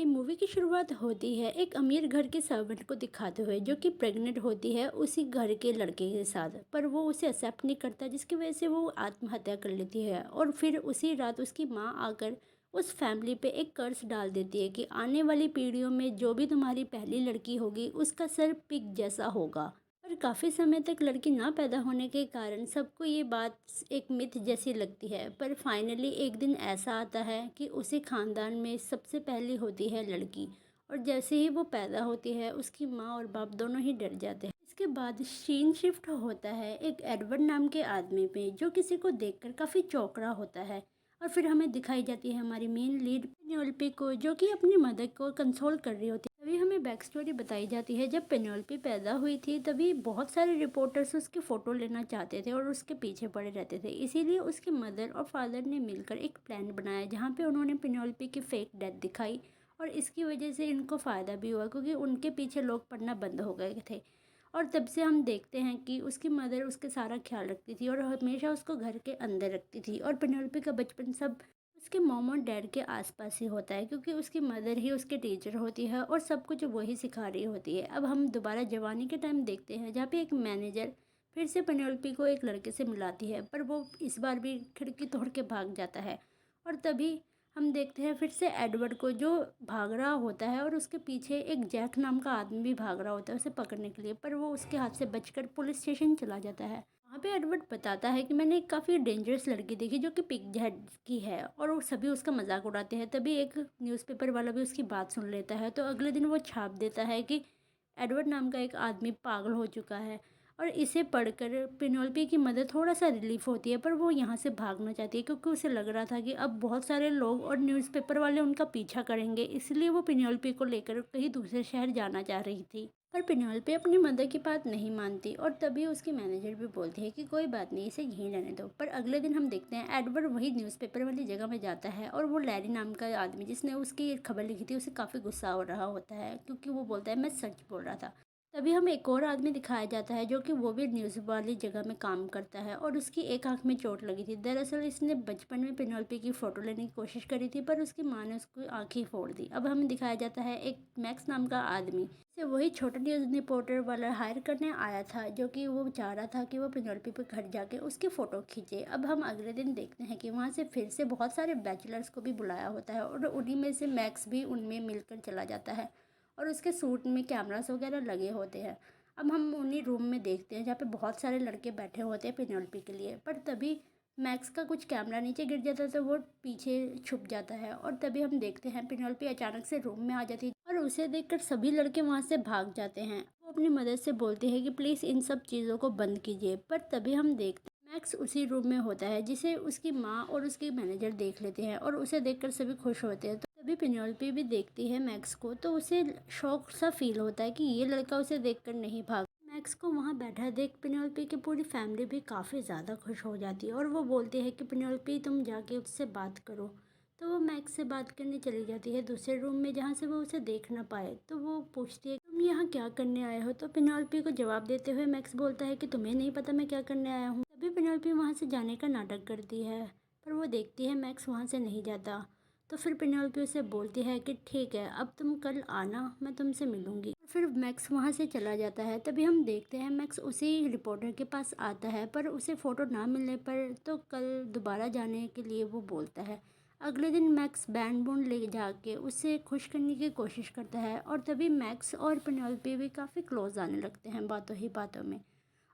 भाई मूवी की शुरुआत होती है एक अमीर घर के सर्वेंट को दिखाते हुए जो कि प्रेग्नेंट होती है उसी घर के लड़के के साथ। पर वो उसे एक्सेप्ट नहीं करता जिसकी वजह से वो आत्महत्या कर लेती है और फिर उसी रात उसकी माँ आकर उस फैमिली पे एक कर्ज डाल देती है कि आने वाली पीढ़ियों में जो भी तुम्हारी पहली लड़की होगी उसका सर पिग जैसा होगा। पर काफ़ी समय तक लड़की ना पैदा होने के कारण सबको ये बात एक मिथ जैसी लगती है। पर फाइनली एक दिन ऐसा आता है कि उसी खानदान में सबसे पहली होती है लड़की। और जैसे ही वो पैदा होती है उसकी माँ और बाप दोनों ही डर जाते हैं। इसके बाद सीन शिफ्ट होता है एक एडवर्ड नाम के आदमी पे जो किसी को देखकर काफ़ी चौंकड़ा होता है। और फिर हमें दिखाई जाती है हमारी मेन लीड पेनियोल्पी को जो कि अपनी मदर को कंसोल कर रही होती है। तभी हमें बैक स्टोरी बताई जाती है जब पेनियोल्पी पैदा हुई थी तभी बहुत सारे रिपोर्टर्स उसकी फ़ोटो लेना चाहते थे और उसके पीछे पड़े रहते थे। इसीलिए उसके मदर और फादर ने मिलकर एक प्लान बनाया जहाँ पे उन्होंने पेनियोल्पी की फेक डेथ दिखाई। और इसकी वजह से इनको फ़ायदा भी हुआ क्योंकि उनके पीछे लोग पड़ना बंद हो गए थे। और तब से हम देखते हैं कि उसकी मदर उसके सारा ख्याल रखती थी और हमेशा उसको घर के अंदर रखती थी। और पेनियोल्पी का बचपन सब उसके मॉम और डैड के आसपास ही होता है क्योंकि उसकी मदर ही उसके टीचर होती है और सब कुछ वही सिखा रही होती है। अब हम दोबारा जवानी के टाइम देखते हैं जहाँ पे एक मैनेजर फिर से पेनियोल्पी को एक लड़के से मिलाती है पर वो इस बार भी खिड़की तोड़ के भाग जाता है। और तभी हम देखते हैं फिर से एडवर्ड को जो भाग रहा होता है और उसके पीछे एक जैक नाम का आदमी भी भाग रहा होता है उसे पकड़ने के लिए। पर वो उसके हाथ से बचकर पुलिस स्टेशन चला जाता है। वहाँ पे एडवर्ड बताता है कि मैंने एक काफ़ी डेंजरस लड़की देखी जो कि पिग हेड की है और वो सभी उसका मजाक उड़ाते हैं। तभी एक न्यूज़पेपर वाला भी उसकी बात सुन लेता है तो अगले दिन वो छाप देता है कि एडवर्ड नाम का एक आदमी पागल हो चुका है। और इसे पढ़कर पेनियोल्पी की मदर थोड़ा सा रिलीफ होती है पर वो यहाँ से भागना चाहती है क्योंकि उसे लग रहा था कि अब बहुत सारे लोग और न्यूज़पेपर वाले उनका पीछा करेंगे, इसलिए वो पेनियोल्पी को लेकर कहीं दूसरे शहर जाना चाह रही थी। पर पेनियोल्पी अपनी मदर की बात नहीं मानती और तभी उसकी मैनेजर भी बोलती है कि कोई बात नहीं इसे यहीं रहने दो। पर अगले दिन हम देखते हैं एडवर्ड वही न्यूज़पेपर वाली जगह में जाता है और वो लैरी नाम का आदमी जिसने उसकी खबर लिखी थी उसे काफ़ी गुस्सा हो रहा होता है क्योंकि वो बोलता है मैं सच बोल रहा था। तभी हमें एक और आदमी दिखाया जाता है जो कि वो भी न्यूज़ वाली जगह में काम करता है और उसकी एक आंख में चोट लगी थी। दरअसल इसने बचपन में पेनियोल्पी की फ़ोटो लेने की कोशिश करी थी पर उसकी माँ ने उसकी आंख ही फोड़ दी। अब हमें दिखाया जाता है एक मैक्स नाम का आदमी से वही छोटा न्यूज़ रिपोर्टर वाला हायर करने आया था जो कि वो चाह रहा था कि वो पेनियोल्पी पे घर जाके उसकी फ़ोटो खींचे। अब हम अगले दिन देखते हैं कि वहाँ से फिर से बहुत सारे बैचलर्स को भी बुलाया होता है और उन्हीं में से मैक्स भी उनमें मिलकर चला जाता है और उसके सूट में कैमरास वगैरह लगे होते हैं। अब हम उन्हीं रूम में देखते हैं जहाँ पे बहुत सारे लड़के बैठे होते हैं पेनियोल्पी के लिए। पर तभी मैक्स का कुछ कैमरा नीचे गिर जाता है तो वो पीछे छुप जाता है और तभी हम देखते हैं पेनियोल्पी अचानक से रूम में आ जाती है और उसे देखकर सभी लड़के वहाँ से भाग जाते हैं। वो अपनी मदद से बोलती है कि प्लीज़ इन सब चीज़ों को बंद कीजिए। पर तभी हम देखते हैं मैक्स उसी रूम में होता है जिसे उसकी माँ और उसके मैनेजर देख लेते हैं और उसे देखकर सभी खुश होते हैं। तो तभी पेनियोल्पी भी देखती है मैक्स को तो उसे शौक सा फील होता है कि ये लड़का उसे देखकर नहीं भाग। मैक्स को वहाँ बैठा देख पेनियोल्पी की पूरी फैमिली भी काफ़ी ज़्यादा खुश हो जाती है और वो बोलती है कि पेनियोल्पी तुम जाके उससे बात करो। तो वो मैक्स से बात करने चली जाती है दूसरे रूम में जहाँ से वो उसे देख ना पाए। तो वो पूछती है तुम यहाँ क्या करने आए हो। तो पेनियोल्पी को जवाब देते हुए मैक्स बोलता है कि तुम्हें नहीं पता मैं क्या करने आया हूँ। तभी पेनियोल्पी वहाँ से जाने का नाटक करती है पर वो देखती है मैक्स वहाँ से नहीं जाता। तो फिर पेनियोल्पी उसे बोलती है कि ठीक है अब तुम कल आना मैं तुमसे मिलूंगी। फिर मैक्स वहाँ से चला जाता है। तभी हम देखते हैं मैक्स उसी रिपोर्टर के पास आता है पर उसे फ़ोटो ना मिलने पर तो कल दोबारा जाने के लिए वो बोलता है। अगले दिन मैक्स बैंड बूंड ले जाके उसे खुश करने की कोशिश करता है और तभी मैक्स और पेनियोल्पी भी काफ़ी क्लोज आने लगते हैं बातों ही बातों में।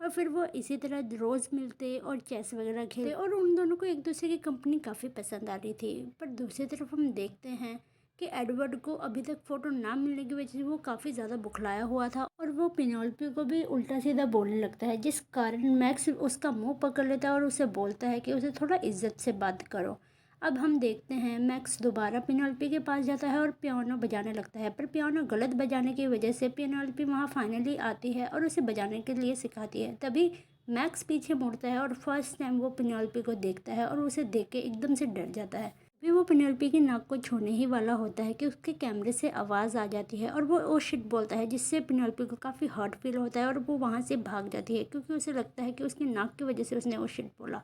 और फिर वो इसी तरह रोज़ मिलते और चेस वगैरह खेलते और उन दोनों को एक दूसरे की कंपनी काफ़ी पसंद आ रही थी। पर दूसरी तरफ हम देखते हैं कि एडवर्ड को अभी तक फ़ोटो ना मिलने की वजह से वो काफ़ी ज़्यादा बुखलाया हुआ था और वो पेनियोल्पी को भी उल्टा सीधा बोलने लगता है जिस कारण मैक्स उसका मुंह पकड़ लेता है और उसे बोलता है कि उसे थोड़ा इज्जत से बात करो। अब हम देखते हैं मैक्स दोबारा पेनियोल्पी के पास जाता है और पियानो बजाने लगता है पर पियानो गलत बजाने की वजह से पेनियोल्पी वहाँ फाइनली आती है और उसे बजाने के लिए सिखाती है। तभी मैक्स पीछे मुड़ता है और फर्स्ट टाइम वो पेनियोल्पी को देखता है और उसे देख के एकदम से डर जाता है। फिर वो पेनियोल्पी की नाक को छूने ही वाला होता है कि उसके कैमरे से आवाज़ आ जाती है और वो ओ शिट बोलता है जिससे पेनियोल्पी को काफ़ी हर्ट फील होता है और वो वहाँ से भाग जाती है क्योंकि उसे लगता है कि उसकी नाक की वजह से उसने ओ शिट बोला।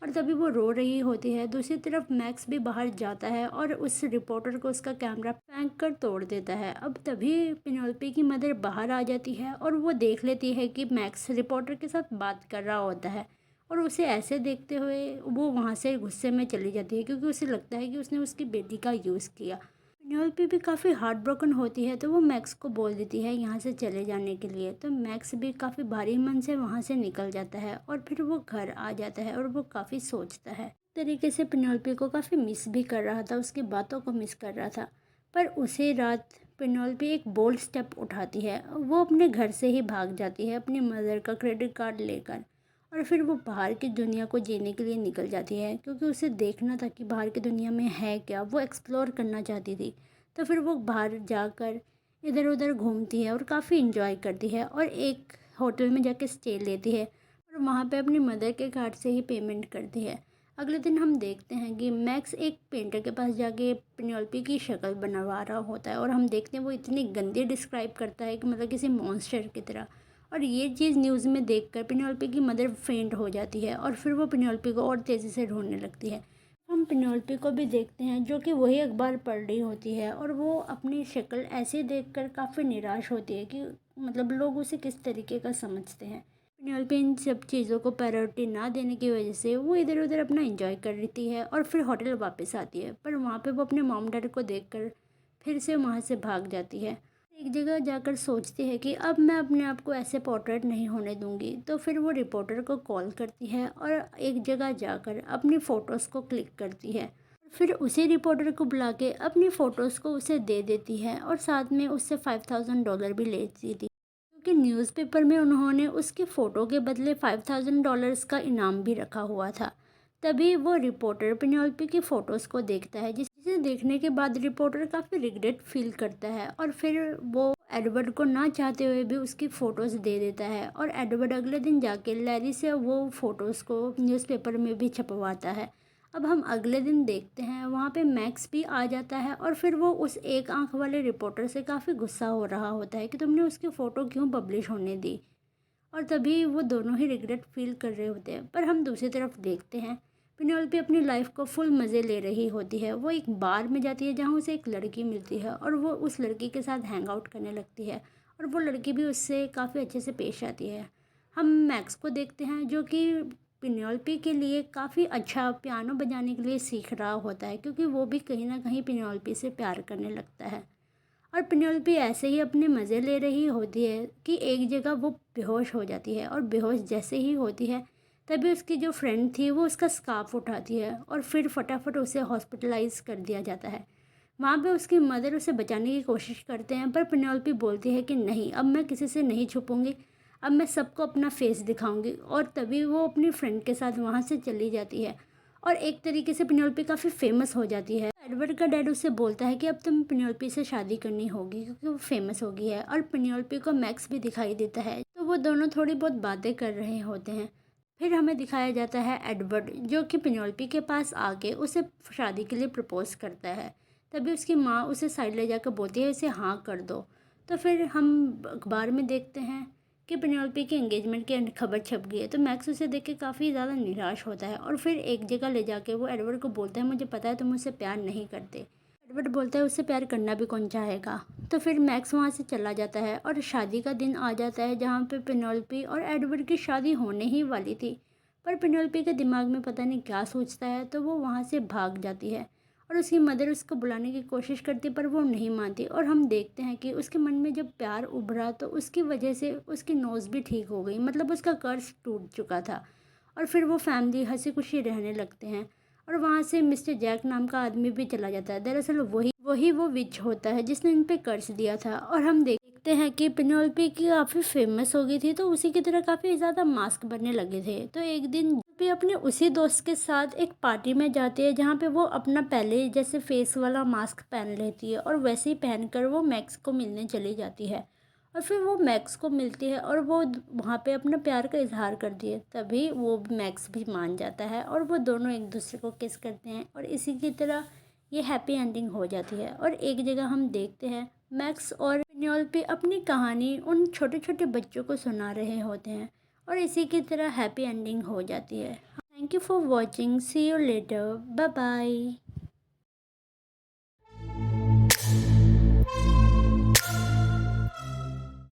और तभी वो रो रही होती है। दूसरी तरफ मैक्स भी बाहर जाता है और उस रिपोर्टर को उसका कैमरा फेंक कर तोड़ देता है। अब तभी पेनेलोपी की मदर बाहर आ जाती है और वो देख लेती है कि मैक्स रिपोर्टर के साथ बात कर रहा होता है, और उसे ऐसे देखते हुए वो वहाँ से गुस्से में चली जाती है, क्योंकि उसे लगता है कि उसने उसकी बेटी का यूज़ किया। पेनेलोपी भी काफ़ी हार्ट ब्रोकन होती है, तो वो मैक्स को बोल देती है यहाँ से चले जाने के लिए। तो मैक्स भी काफ़ी भारी मन से वहाँ से निकल जाता है और फिर वो घर आ जाता है और वो काफ़ी सोचता है। तरीके से पेनेलोपी को काफ़ी मिस भी कर रहा था, उसकी बातों को मिस कर रहा था। पर उसी रात पेनेलोपी एक बोल्ड स्टेप उठाती है। वो अपने घर से ही भाग जाती है अपनी मदर का क्रेडिट कार्ड लेकर, और फिर वो बाहर की दुनिया को जीने के लिए निकल जाती है, क्योंकि उसे देखना था कि बाहर की दुनिया में है क्या, वो एक्सप्लोर करना चाहती थी। तो फिर वो बाहर जाकर इधर उधर घूमती है और काफ़ी इंजॉय करती है, और एक होटल में जाके स्टे लेती है और वहाँ पे अपनी मदर के कार्ड से ही पेमेंट करती है। अगले दिन हम देखते हैं कि मैक्स एक पेंटर के पास जाके पेनेलोपी की शक्ल बनवा रहा होता है, और हम देखते हैं वो इतनी गंदी डिस्क्राइब करता है कि मतलब किसी मॉन्स्टर की तरह। और ये चीज़ न्यूज़ में देखकर पेनेलोपी की मदर फेंट हो जाती है, और फिर वो पेनेलोपी को और तेज़ी से ढूंढने लगती है। हम पेनेलोपी को भी देखते हैं जो कि वही अखबार पढ़ रही होती है, और वो अपनी शक्ल ऐसे देखकर काफ़ी निराश होती है कि मतलब लोग उसे किस तरीके का समझते हैं। पेनेलोपी इन सब चीज़ों को प्रायोरिटी ना देने की वजह से वो इधर उधर अपना एंजॉय कर रही है, और फिर होटल वापस आती है। पर वहाँ पे वो अपने मॉम डैड को देखकर फिर से वहाँ से भाग जाती है। एक जगह जाकर सोचती है कि अब मैं अपने आप को ऐसे पोर्ट्रेट नहीं होने दूंगी। तो फिर वो रिपोर्टर को कॉल करती है और एक जगह जाकर अपनी फ़ोटोज़ को क्लिक करती है। फिर उसी रिपोर्टर को बुला के अपनी फ़ोटोज़ को उसे दे देती है, और साथ में उससे $5000 भी लेती थी, क्योंकि न्यूज़पेपर में उन्होंने उसकी फ़ोटो के बदले $5000 का इनाम भी रखा हुआ था। तभी वो रिपोर्टर पेनेलोपी की फ़ोटोज़ को देखता है, जिसे देखने के बाद रिपोर्टर काफ़ी रिग्रेट फील करता है, और फिर वो एडवर्ड को ना चाहते हुए भी उसकी फ़ोटोज़ दे देता है, और एडवर्ड अगले दिन जाके लैरी से वो फ़ोटोज़ को न्यूज़पेपर में भी छपवाता है। अब हम अगले दिन देखते हैं वहाँ पे मैक्स भी आ जाता है, और फिर वो उस एक आंख वाले रिपोर्टर से काफ़ी गुस्सा हो रहा होता है कि तुमने उसकी फ़ोटो क्यों पब्लिश होने दी, और तभी वो दोनों ही रिग्रेट फील कर रहे होते हैं। पर हम दूसरी तरफ देखते हैं पेनेलोपी अपनी लाइफ को फुल मज़े ले रही होती है। वो एक बार में जाती है जहाँ उसे एक लड़की मिलती है, और वो उस लड़की के साथ हैंग आउट करने लगती है, और वो लड़की भी उससे काफ़ी अच्छे से पेश आती है। हम मैक्स को देखते हैं जो कि पेनेलोपी के लिए काफ़ी अच्छा पियानो बजाने के लिए सीख रहा होता है, क्योंकि वो भी कहीं ना कहीं पेनेलोपी से प्यार करने लगता है। और पेनेलोपी ऐसे ही अपने मज़े ले रही होती है कि एक जगह वो बेहोश हो जाती है, और बेहोश जैसे ही होती है तभी उसकी जो फ्रेंड थी वो उसका स्कार्फ उठाती है, और फिर फटाफट उसे हॉस्पिटलाइज कर दिया जाता है। वहाँ पे उसकी मदर उसे बचाने की कोशिश करते हैं, पर पेनेलोपी बोलती है कि नहीं, अब मैं किसी से नहीं छुपूंगी, अब मैं सबको अपना फेस दिखाऊंगी। और तभी वो अपनी फ्रेंड के साथ वहाँ से चली जाती है, और एक तरीके से पेनेलोपी काफ़ी फेमस हो जाती है। एडवर्ड का डैड उसे बोलता है कि अब तुम पेनेलोपी से शादी करनी होगी, क्योंकि वो फेमस हो गई है, और पेनेलोपी को मैक्स भी दिखाई देता है, तो वो दोनों थोड़ी बहुत बातें कर रहे होते हैं। फिर हमें दिखाया जाता है एडवर्ड जो कि पेनेलोपी के पास आके उसे शादी के लिए प्रपोज करता है। तभी उसकी माँ उसे साइड ले जाकर बोलती है इसे हाँ कर दो। तो फिर हम अखबार में देखते हैं कि पेनेलोपी के एंगेजमेंट की खबर छप गई है, तो मैक्स उसे देख के काफ़ी ज़्यादा निराश होता है, और फिर एक जगह ले जाके वो एडवर्ड को बोलता है मुझे पता है तुम मुझसे प्यार नहीं करते। एडवर्ड बोलता है उससे प्यार करना भी कौन चाहेगा। तो फिर मैक्स वहाँ से चला जाता है, और शादी का दिन आ जाता है जहाँ पे पेनेलोपी और एडवर्ड की शादी होने ही वाली थी। पर पेनेलोपी के दिमाग में पता नहीं क्या सोचता है, तो वो वहाँ से भाग जाती है, और उसकी मदर उसको बुलाने की कोशिश करती पर वो नहीं मानती। और हम देखते हैं कि उसके मन में जब प्यार उभरा तो उसकी वजह से उसकी नोज़ भी ठीक हो गई, मतलब उसका कर्ज टूट चुका था। और फिर वो फैमिली हंसी खुशी रहने लगते हैं, और वहाँ से मिस्टर जैक नाम का आदमी भी चला जाता है। दरअसल वही वही वो विच होता है जिसने इन पे कर्ज दिया था। और हम देखते हैं कि पेनेलोपी की काफ़ी फेमस हो गई थी, तो उसी की तरह काफ़ी ज़्यादा मास्क बनने लगे थे। तो एक दिन भी अपने उसी दोस्त के साथ एक पार्टी में जाती है जहाँ पे वो अपना पहले जैसे फेस वाला मास्क पहन लेती है, और वैसे ही पहनकर वो मैक्स को मिलने चली जाती है। और फिर वो मैक्स को मिलती है, और वो वहाँ पे अपना प्यार का इजहार करती है। तभी वो मैक्स भी मान जाता है, और वो दोनों एक दूसरे को किस करते हैं, और इसी की तरह ये हैप्पी एंडिंग हो जाती है। और एक जगह हम देखते हैं मैक्स और पेनेलोपी अपनी कहानी उन छोटे छोटे बच्चों को सुना रहे होते हैं, और इसी की तरह हैप्पी एंडिंग हो जाती है। Thank you for watching, see you later, bye bye.